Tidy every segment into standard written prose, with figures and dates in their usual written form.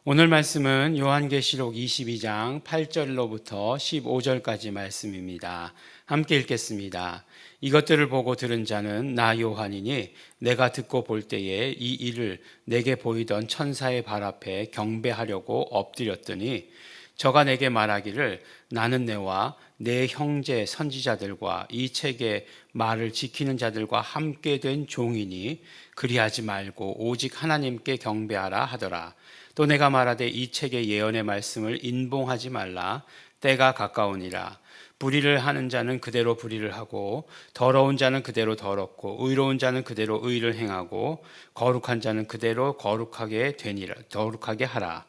오늘 말씀은 요한계시록 22장 8절로부터 15절까지 말씀입니다. 함께 읽겠습니다. 이것들을 보고 들은 자는 나 요한이니 내가 듣고 볼 때에 이 일을 내게 보이던 천사의 발 앞에 경배하려고 엎드렸더니 저가 내게 말하기를 나는 내와 내 형제 선지자들과 이 책의 말을 지키는 자들과 함께 된 종이니 그리하지 말고 오직 하나님께 경배하라 하더라. 또 내가 말하되 이 책의 예언의 말씀을 인봉하지 말라. 때가 가까우니라. 불의를 하는 자는 그대로 불의를 하고 더러운 자는 그대로 더럽고 의로운 자는 그대로 의를 행하고 거룩한 자는 그대로 거룩하게 되니라. 거룩하게 하라.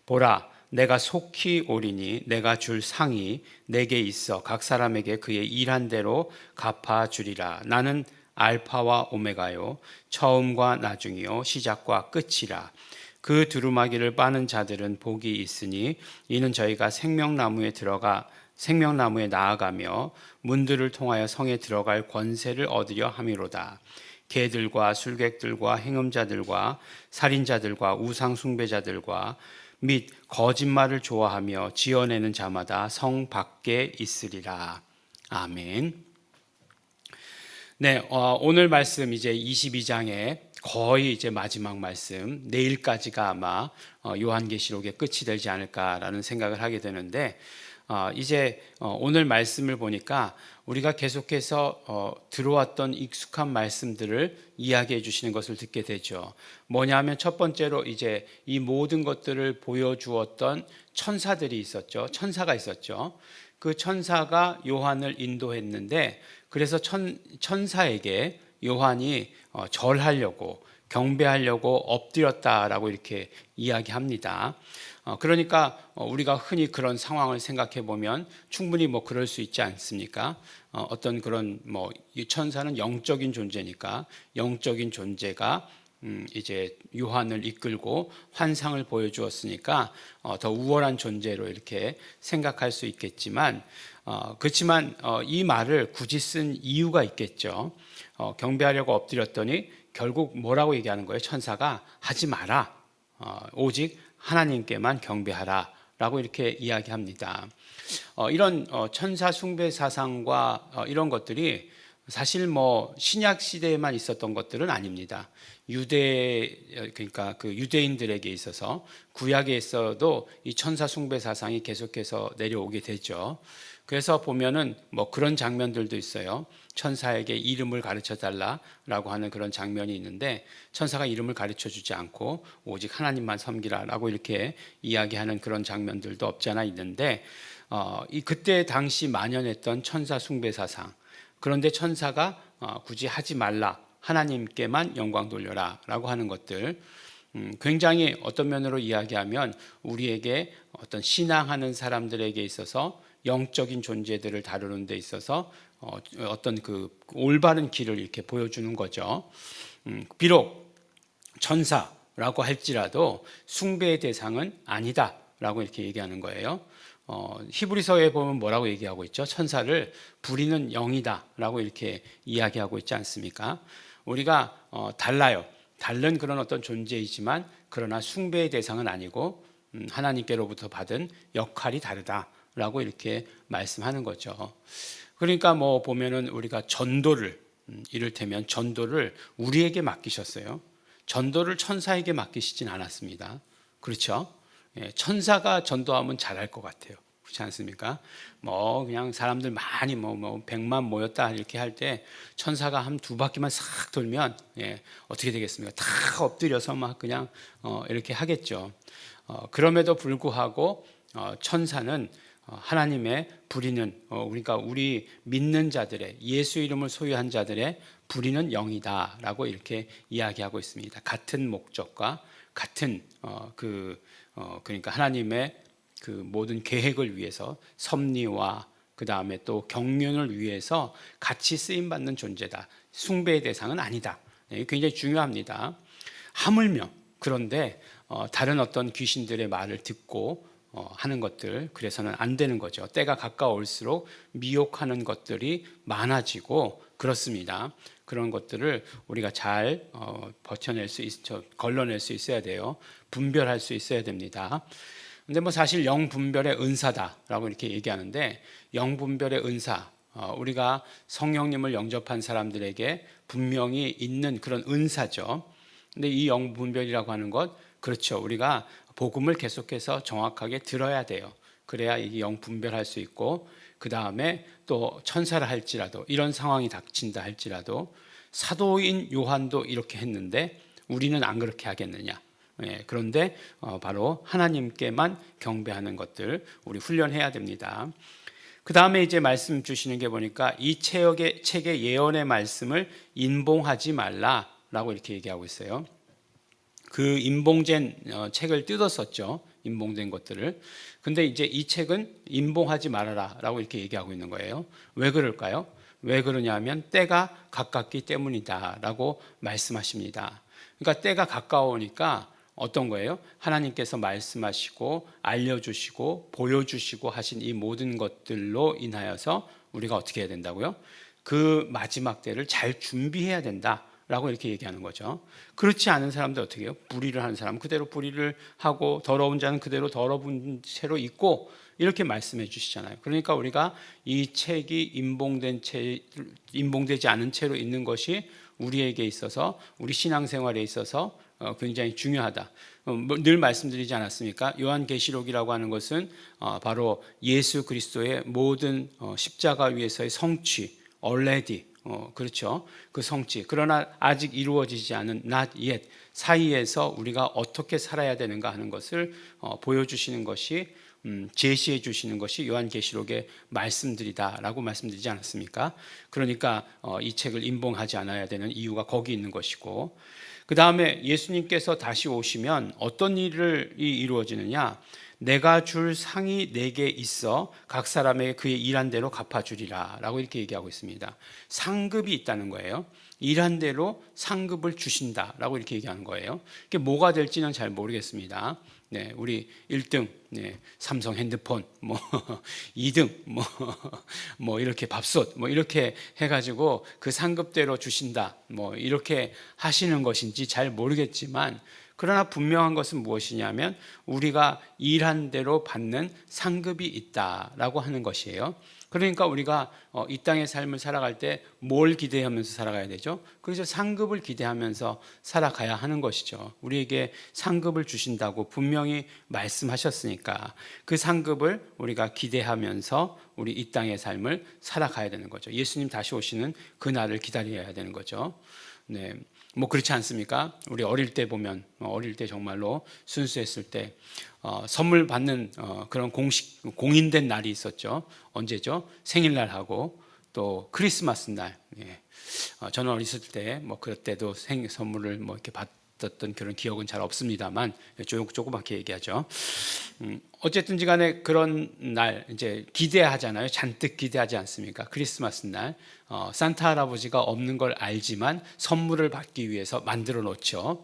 보라, 내가 속히 오리니 내가 줄 상이 내게 있어 각 사람에게 그의 일한 대로 갚아주리라. 나는 알파와 오메가요 처음과 나중이요 시작과 끝이라. 그 두루마기를 빠는 자들은 복이 있으니 이는 저희가 생명나무에 나아가며 문들을 통하여 성에 들어갈 권세를 얻으려 함이로다. 개들과 술객들과 행음자들과 살인자들과 우상숭배자들과 및 거짓말을 좋아하며 지어내는 자마다 성 밖에 있으리라. 아멘. 네, 오늘 말씀 이제 22장에 거의 이제 마지막 말씀, 내일까지가 아마 요한계시록의 끝이 되지 않을까라는 생각을 하게 되는데, 이제 오늘 말씀을 보니까 우리가 계속해서 들어왔던 익숙한 말씀들을 이야기해 주시는 것을 듣게 되죠. 뭐냐면 첫 번째로 이제 이 모든 것들을 보여주었던 천사들이 있었죠. 천사가 있었죠. 그 천사가 요한을 인도했는데, 그래서 천사에게 요한이 절하려고 경배하려고 엎드렸다라고 이렇게 이야기합니다. 그러니까 우리가 흔히 그런 상황을 생각해 보면 충분히 뭐 그럴 수 있지 않습니까? 어떤 그런 이 천사는 영적인 존재니까 영적인 존재가 이제 요한을 이끌고 환상을 보여주었으니까 더 우월한 존재로 이렇게 생각할 수 있겠지만, 그렇지만 이 말을 굳이 쓴 이유가 있겠죠. 경배하려고 엎드렸더니 결국 뭐라고 얘기하는 거예요? 천사가 하지 마라. 오직 하나님께만 경배하라. 라고 이렇게 이야기합니다. 이런 천사 숭배 사상과 이런 것들이 사실 신약 시대에만 있었던 것들은 아닙니다. 그러니까 그 유대인들에게 있어서 구약에 있어도 이 천사 숭배 사상이 계속해서 내려오게 되죠. 그래서 보면은 그런 장면들도 있어요. 천사에게 이름을 가르쳐 달라라고 하는 그런 장면이 있는데 천사가 이름을 가르쳐 주지 않고 오직 하나님만 섬기라라고 이렇게 이야기하는 그런 장면들도 없지 않아 있는데, 그때 당시 만연했던 천사 숭배 사상, 그런데 천사가 굳이 하지 말라, 하나님께만 영광 돌려라 라고 하는 것들, 굉장히 어떤 면으로 이야기하면 우리에게 어떤 신앙하는 사람들에게 있어서 영적인 존재들을 다루는 데 있어서 어떤 그 올바른 길을 이렇게 보여주는 거죠. 비록 천사라고 할지라도 숭배의 대상은 아니다라고 이렇게 얘기하는 거예요. 히브리서에 보면 뭐라고 얘기하고 있죠? 천사를 부리는 영이다라고 이렇게 이야기하고 있지 않습니까? 우리가 달라요. 다른 그런 어떤 존재이지만 그러나 숭배의 대상은 아니고 하나님께로부터 받은 역할이 다르다라고 이렇게 말씀하는 거죠. 그러니까 보면은 우리가 전도를, 이를테면 전도를 우리에게 맡기셨어요. 전도를 천사에게 맡기시진 않았습니다. 그렇죠? 천사가 전도하면 잘할 것 같아요. 그렇지 않습니까? 그냥 사람들 많이 100만 모였다 이렇게 할 때 천사가 한 두 바퀴만 싹 돌면 어떻게 되겠습니까? 다 엎드려서 막 그냥 이렇게 하겠죠. 그럼에도 불구하고 천사는 하나님의 부리는, 그러니까 우리 믿는 자들의, 예수 이름을 소유한 자들의 부리는 영이다라고 이렇게 이야기하고 있습니다. 같은 목적과 같은 그러니까 하나님의 그 모든 계획을 위해서, 섭리와 그 다음에 또 경륜을 위해서 같이 쓰임 받는 존재다. 숭배의 대상은 아니다. 굉장히 중요합니다. 하물며 그런데 다른 어떤 귀신들의 말을 듣고 하는 것들, 그래서는 안 되는 거죠. 때가 가까울수록 미혹하는 것들이 많아지고 그렇습니다. 그런 것들을 우리가 잘 걸러낼 수 있어야 돼요. 분별할 수 있어야 됩니다. 근데 뭐 사실 영분별의 은사다라고 이렇게 얘기하는데, 영분별의 은사, 우리가 성령님을 영접한 사람들에게 분명히 있는 그런 은사죠. 근데 이 영분별이라고 하는 것, 그렇죠. 우리가 복음을 계속해서 정확하게 들어야 돼요. 그래야 이 영분별할 수 있고, 그 다음에 또 천사를 할지라도, 이런 상황이 닥친다 할지라도, 사도인 요한도 이렇게 했는데 우리는 안 그렇게 하겠느냐. 그런데 바로 하나님께만 경배하는 것들 우리 훈련해야 됩니다. 그 다음에 이제 말씀 주시는 게 보니까 이 책의 예언의 말씀을 인봉하지 말라라고 이렇게 얘기하고 있어요. 그 인봉된 책을 뜯었었죠. 인봉된 것들을. 근데 이제 이 책은 인봉하지 말아라라고 이렇게 얘기하고 있는 거예요. 왜 그럴까요? 왜 그러냐면 때가 가깝기 때문이다라고 말씀하십니다. 그러니까 때가 가까우니까 어떤 거예요? 하나님께서 말씀하시고 알려주시고 보여주시고 하신 이 모든 것들로 인하여서 우리가 어떻게 해야 된다고요? 그 마지막 때를 잘 준비해야 된다라고 이렇게 얘기하는 거죠. 그렇지 않은 사람들 어떻게 해요? 불의를 하는 사람 그대로 불의를 하고, 더러운 자는 그대로 더러운 채로 있고, 이렇게 말씀해 주시잖아요. 그러니까 우리가 이 책이 인봉되지 않은 채로 있는 것이 우리에게 있어서, 우리 신앙생활에 있어서 굉장히 중요하다. 늘 말씀드리지 않았습니까? 요한계시록이라고 하는 것은 바로 예수 그리스도의 모든 십자가 위에서의 성취, already, 그렇죠. 그 성취. 그러나 아직 이루어지지 않은 not yet 사이에서 우리가 어떻게 살아야 되는가 하는 것을 보여주시는 것이, 제시해 주시는 것이 요한계시록의 말씀들이다라고 말씀드리지 않았습니까? 그러니까 이 책을 인봉하지 않아야 되는 이유가 거기 있는 것이고, 그 다음에 예수님께서 다시 오시면 어떤 일이 이루어지느냐? 내가 줄 상이 내게 있어 각 사람에게 그의 일한 대로 갚아주리라 라고 이렇게 얘기하고 있습니다. 상급이 있다는 거예요. 일한 대로 상급을 주신다라고 이렇게 얘기하는 거예요. 이게 뭐가 될지는 잘 모르겠습니다. 네, 우리 1등 삼성 핸드폰, 뭐 2등 뭐 이렇게 밥솥 뭐 이렇게 해가지고 그 상급대로 주신다 뭐 이렇게 하시는 것인지 잘 모르겠지만, 그러나 분명한 것은 무엇이냐면 우리가 일한 대로 받는 상급이 있다라고 하는 것이에요. 그러니까 우리가 이 땅의 삶을 살아갈 때 뭘 기대하면서 살아가야 되죠? 그래서 상급을 기대하면서 살아가야 하는 것이죠. 우리에게 상급을 주신다고 분명히 말씀하셨으니까 그 상급을 우리가 기대하면서 우리 이 땅의 삶을 살아가야 되는 거죠. 예수님 다시 오시는 그날을 기다려야 되는 거죠. 네, 뭐 그렇지 않습니까? 우리 어릴 때 보면, 어릴 때 정말로 순수했을 때 선물 받는 그런 공인된 날이 있었죠. 언제죠? 생일날하고 또 크리스마스 날. 예. 저는 어렸을 때 뭐 그때도 선물을 뭐 이렇게 받았던 그런 기억은 잘 없습니다만 조그맣게 얘기하죠. 어쨌든지 간에 그런 날 이제 기대하잖아요. 잔뜩 기대하지 않습니까? 크리스마스 날 산타 할아버지가 없는 걸 알지만 선물을 받기 위해서 만들어 놓죠.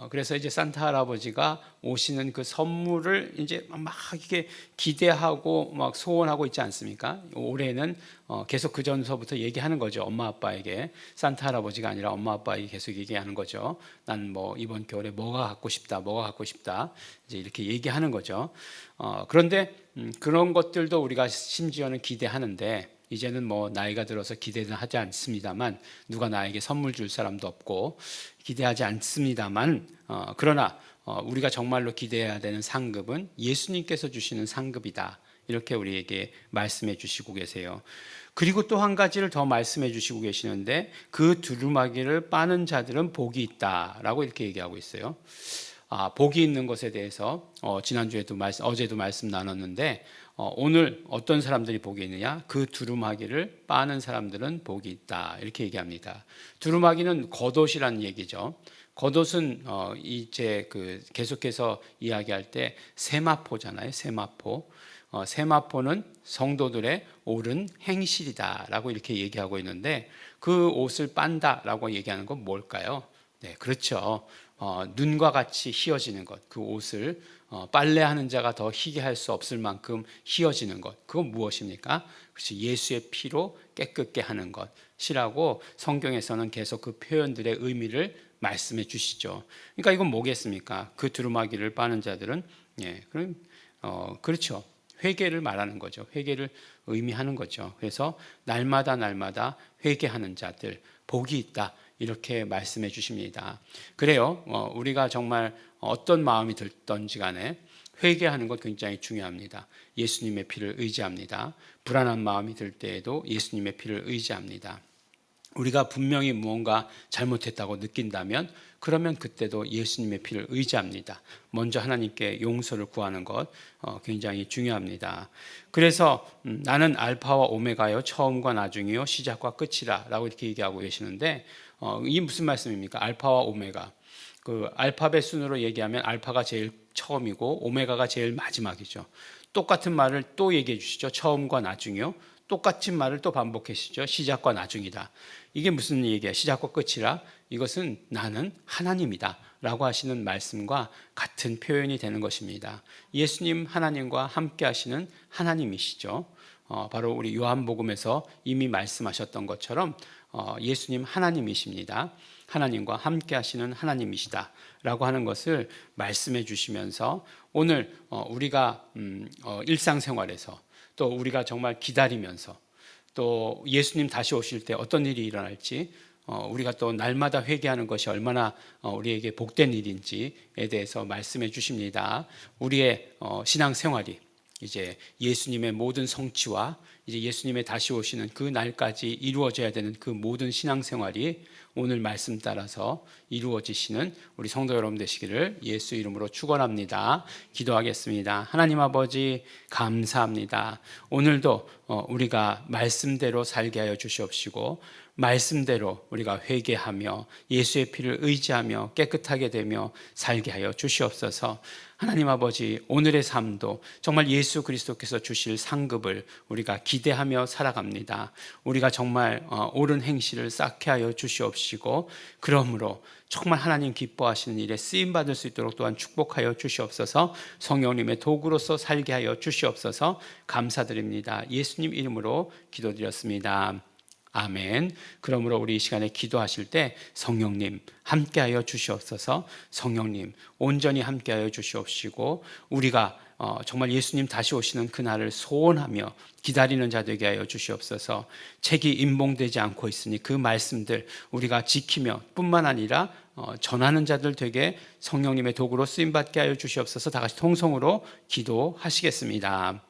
그래서 이제 산타 할아버지가 오시는 그 선물을 이제 막 이게 기대하고 막 소원하고 있지 않습니까? 올해는 계속 그 전서부터 얘기하는 거죠. 엄마 아빠에게, 산타 할아버지가 아니라 엄마 아빠에게 계속 얘기하는 거죠. 난 뭐 이번 겨울에 뭐가 갖고 싶다, 이제 이렇게 얘기하는 거죠. 그런데 그런 것들도 우리가 심지어는 기대하는데, 이제는 뭐 나이가 들어서 기대는 하지 않습니다만, 누가 나에게 선물 줄 사람도 없고 기대하지 않습니다만, 그러나 우리가 정말로 기대해야 되는 상급은 예수님께서 주시는 상급이다, 이렇게 우리에게 말씀해 주시고 계세요. 그리고 또 한 가지를 더 말씀해 주시고 계시는데, 그 두루마기를 빠는 자들은 복이 있다라고 이렇게 얘기하고 있어요. 복이 있는 것에 대해서 어제도 말씀 나눴는데, 오늘 어떤 사람들이 복이 있느냐? 그 두루마기를 빠는 사람들은 복이 있다, 이렇게 얘기합니다. 두루마기는 겉옷이라는 얘기죠. 겉옷은 이제 계속해서 이야기할 때 세마포잖아요. 세마포. 세마포는 성도들의 옳은 행실이다라고 이렇게 얘기하고 있는데, 그 옷을 빤다라고 얘기하는 건 뭘까요? 네, 그렇죠. 눈과 같이 희어지는 것, 그 옷을 빨래하는 자가 더 희게 할 수 없을 만큼 희어지는 것, 그건 무엇입니까? 그렇지, 예수의 피로 깨끗게 하는 것. 것이라고 성경에서는 계속 그 표현들의 의미를 말씀해 주시죠. 그러니까 이건 뭐겠습니까? 그 두루마기를 빠는 자들은 그럼 그렇죠. 회개를 말하는 거죠. 회개를 의미하는 거죠. 그래서 날마다 회개하는 자들 복이 있다. 이렇게 말씀해 주십니다. 그래요. 우리가 정말 어떤 마음이 들던지 간에 회개하는 것 굉장히 중요합니다. 예수님의 피를 의지합니다. 불안한 마음이 들 때에도 예수님의 피를 의지합니다. 우리가 분명히 무언가 잘못했다고 느낀다면 그러면 그때도 예수님의 피를 의지합니다. 먼저 하나님께 용서를 구하는 것 굉장히 중요합니다. 그래서 나는 알파와 오메가요, 처음과 나중이요, 시작과 끝이라 라고 이렇게 얘기하고 계시는데 이게 무슨 말씀입니까? 알파와 오메가. 그 알파벳 순으로 얘기하면 알파가 제일 처음이고 오메가가 제일 마지막이죠. 똑같은 말을 또 얘기해 주시죠. 처음과 나중이요. 똑같은 말을 또 반복해 주시죠. 시작과 나중이다. 이게 무슨 얘기야? 시작과 끝이라. 이것은 나는 하나님이다 라고 하시는 말씀과 같은 표현이 되는 것입니다. 예수님 하나님과 함께 하시는 하나님이시죠. 바로 우리 요한복음에서 이미 말씀하셨던 것처럼 예수님 하나님이십니다. 하나님과 함께 하시는 하나님이시다 라고 하는 것을 말씀해 주시면서 오늘 우리가 일상생활에서 또 우리가 정말 기다리면서 또 예수님 다시 오실 때 어떤 일이 일어날지 우리가 또 날마다 회개하는 것이 얼마나 우리에게 복된 일인지에 대해서 말씀해 주십니다. 우리의 신앙생활이 이제 예수님의 모든 성취와 이제 예수님의 다시 오시는 그 날까지 이루어져야 되는 그 모든 신앙생활이 오늘 말씀 따라서 이루어지시는 우리 성도 여러분 되시기를 예수 이름으로 축원합니다. 기도하겠습니다. 하나님 아버지 감사합니다. 오늘도 우리가 말씀대로 살게 하여 주시옵시고 말씀대로 우리가 회개하며 예수의 피를 의지하며 깨끗하게 되며 살게 하여 주시옵소서. 하나님 아버지 오늘의 삶도 정말 예수 그리스도께서 주실 상급을 우리가 기대하며 살아갑니다. 우리가 정말 옳은 행실을 쌓게 하여 주시옵시고 그러므로 정말 하나님 기뻐하시는 일에 쓰임받을 수 있도록 또한 축복하여 주시옵소서. 성령님의 도구로서 살게 하여 주시옵소서. 감사드립니다. 예수님 이름으로 기도드렸습니다. 아멘. 그러므로 우리 이 시간에 기도하실 때 성령님 함께하여 주시옵소서. 성령님 온전히 함께하여 주시옵시고 우리가 정말 예수님 다시 오시는 그날을 소원하며 기다리는 자 되게 하여 주시옵소서. 책이 임봉되지 않고 있으니 그 말씀들 우리가 지키며 뿐만 아니라 전하는 자들 되게 성령님의 도구로 쓰임받게 하여 주시옵소서. 다 같이 통성으로 기도하시겠습니다.